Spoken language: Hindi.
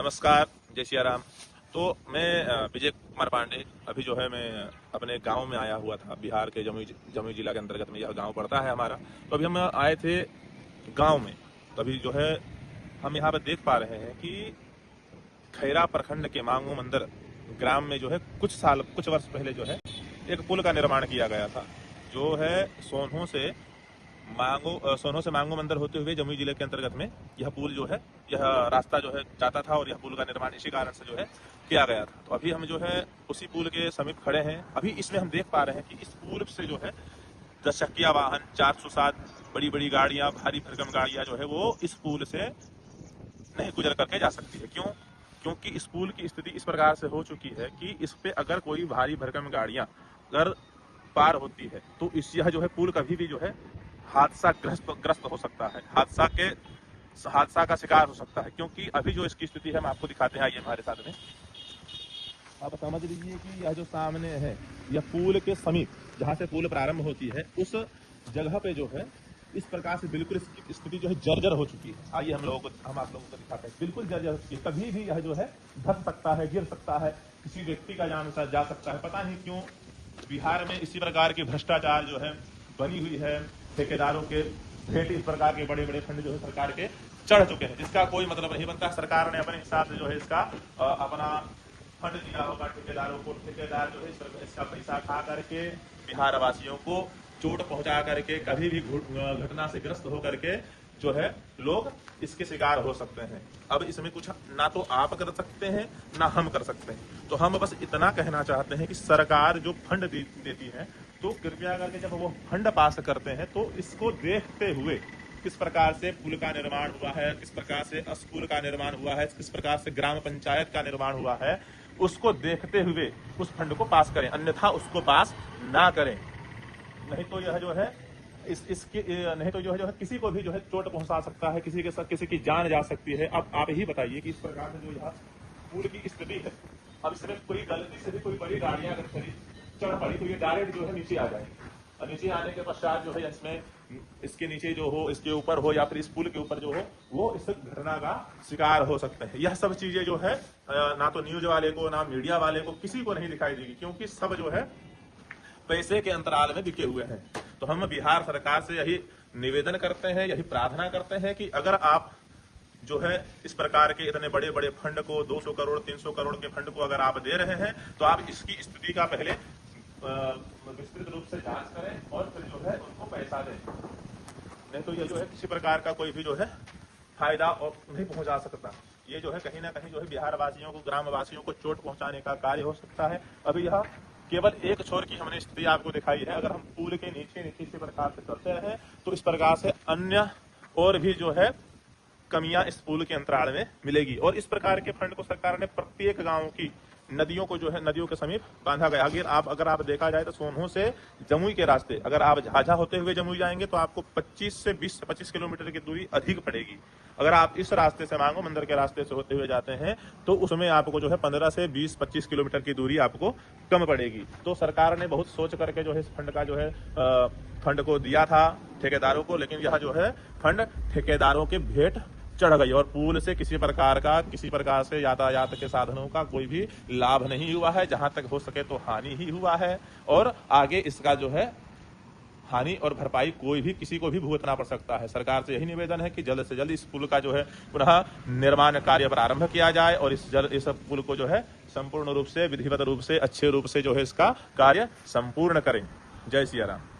नमस्कार, जय सिया राम। तो मैं विजय कुमार पांडे अभी जो है मैं अपने गांव में आया हुआ था। बिहार के जमुई जिला के अंतर्गत में यह गांव पड़ता है हमारा। तो अभी हम आए थे गांव में। तो अभी जो है हम यहाँ पर देख पा रहे हैं कि खैरा प्रखंड के मांगू मंदिर ग्राम में जो है कुछ वर्ष पहले जो है एक पुल का निर्माण किया गया था, जो है सोनू से मांगू मंदिर होते हुए जमुई जिले के अंतर्गत में यह पुल जो है, यह रास्ता जो है जाता था और यह पुल का निर्माण इसी कारण से जो है किया गया था। तो अभी हम जो है उसी पुल के समीप खड़े हैं। अभी इसमें हम देख पा रहे हैं कि इस पुल से जो है 10 चक्किया वाहन, 407 बड़ी बड़ी गाड़ियां, भारी भरकम गाड़ियां जो है वो इस पुल से नहीं गुजर करके जा सकती है। क्यों? क्योंकि इस पुल की स्थिति इस प्रकार से हो चुकी है कि इस पे अगर कोई भारी भरकम गाड़ियां अगर पार होती है तो यह जो है पुल कभी भी जो है हादसा हो सकता है, हादसा का शिकार हो सकता है। क्योंकि अभी जो इसकी स्थिति है हम आपको दिखाते हैं, आइए हमारे साथ में। आप समझ लीजिए कि यह जो सामने है यह पुल के समीप जहां से पुल प्रारंभ होती है उस जगह पे जो है इस प्रकार से बिल्कुल इसकी स्थिति जो है जर्जर हो चुकी है। आइए हम आप लोगों को दिखाते हैं। बिल्कुल जर्जर हो चुकी है, कभी भी यह जो है धस सकता है, गिर सकता है, किसी व्यक्ति का जान जा सकता है। पता नहीं क्यों बिहार में इसी प्रकार की भ्रष्टाचार जो है बनी हुई है। ठेकेदारों के भेंट इस प्रकार के बड़े बड़े फंड जो है सरकार के चढ़ चुके हैं, जिसका कोई मतलब नहीं बनता। सरकार ने अपने हिसाब से जो है इसका अपना फंड दिया होगा ठेकेदारों को। ठेकेदार जो है इसका पैसा खा करके बिहार वासियों को चोट पहुंचा करके कभी भी घटना से ग्रस्त होकर के जो है लोग इसके शिकार हो सकते हैं। अब इसमें कुछ ना तो आप कर सकते हैं ना हम कर सकते हैं। तो हम बस इतना कहना चाहते हैं कि सरकार जो फंड देती है तो कृपया करके जब वो फंड पास करते हैं तो इसको देखते हुए किस प्रकार से पुल का निर्माण हुआ है, किस प्रकार से स्कूल का निर्माण हुआ है, किस प्रकार से ग्राम पंचायत का निर्माण हुआ है, उसको देखते हुए उस फंड को पास करें, अन्यथा उसको पास ना करें। नहीं तो यह जो है नहीं तो जो है किसी को भी जो है चोट पहुंचा सकता है, किसी की जान जा सकती है। अब आप ही बताइए कि इस प्रकार से जो यह पुल की स्थिति है, अब इसमें कोई गलती से भी कोई बड़ी गाड़ियां अगर चढ़ पड़ी तो ये डायरेक्ट जो है नीचे आ जाएगी। और नीचे आने के पश्चात जो है इसमें इसके नीचे जो हो, इसके ऊपर हो या फिर इस पुल के ऊपर जो हो, वो इस घटना का शिकार हो सकते हैं। यह सब चीजें जो है ना तो न्यूज वाले को ना मीडिया वाले को किसी को नहीं दिखाई देगी, क्योंकि सब जो है पैसे के अंतराल में बिके हुए हैं। तो हम बिहार सरकार से यही निवेदन करते हैं, यही प्रार्थना करते हैं कि अगर आप जो है इस प्रकार के इतने बड़े बड़े फंड को 200 करोड़ 300 करोड़ के फंड को अगर आप दे रहे हैं तो आप इसकी स्थिति का पहले विस्तृत रूप से जांच करें और फिर जो है उनको पैसा दें। नहीं तो ये जो है किसी प्रकार का कोई भी जो है फायदा और नहीं पहुंचा सकता। ये जो है कहीं ना कहीं जो है बिहार वासियों को, ग्राम वासियों को चोट पहुंचाने का कार्य हो सकता है। अभी यह केवल एक छोर की हमने स्थिति आपको दिखाई है। अगर हम पुल के नीचे इसी प्रकार से चलते रहे तो इस प्रकार से अन्य और भी जो है कमियां इस पुल के अंतराल में मिलेगी। और इस प्रकार के फंड को सरकार ने प्रत्येक गांव की नदियों को जो है नदियों के समीप बांधा गया। अगर आप देखा जाए तो सोनू से जमुई के रास्ते अगर आप झाझा होते हुए जमुई जाएंगे तो आपको 25 किलोमीटर की दूरी अधिक पड़ेगी। अगर आप इस रास्ते से मांगू मंदिर के रास्ते से होते हुए जाते हैं तो उसमें आपको जो है 15 से 20-25 किलोमीटर की दूरी आपको कम पड़ेगी। तो सरकार ने बहुत सोच करके जो है इस फंड का जो है फंड को दिया था ठेकेदारों को, लेकिन यह जो है फंड ठेकेदारों के भेंट चढ़ गई और पुल से किसी प्रकार से यातायात के साधनों का कोई भी लाभ नहीं हुआ है। जहां तक हो सके तो हानि ही हुआ है और आगे इसका जो है हानि और भरपाई कोई भी किसी को भी भुगतना पड़ सकता है। सरकार से यही निवेदन है कि जल्द से जल्द इस पुल का जो है पुनः निर्माण कार्य प्रारंभ किया जाए और इस पुल को जो है संपूर्ण रूप से, विधिवत रूप से, अच्छे रूप से जो है इसका कार्य संपूर्ण करें। जय सिया राम।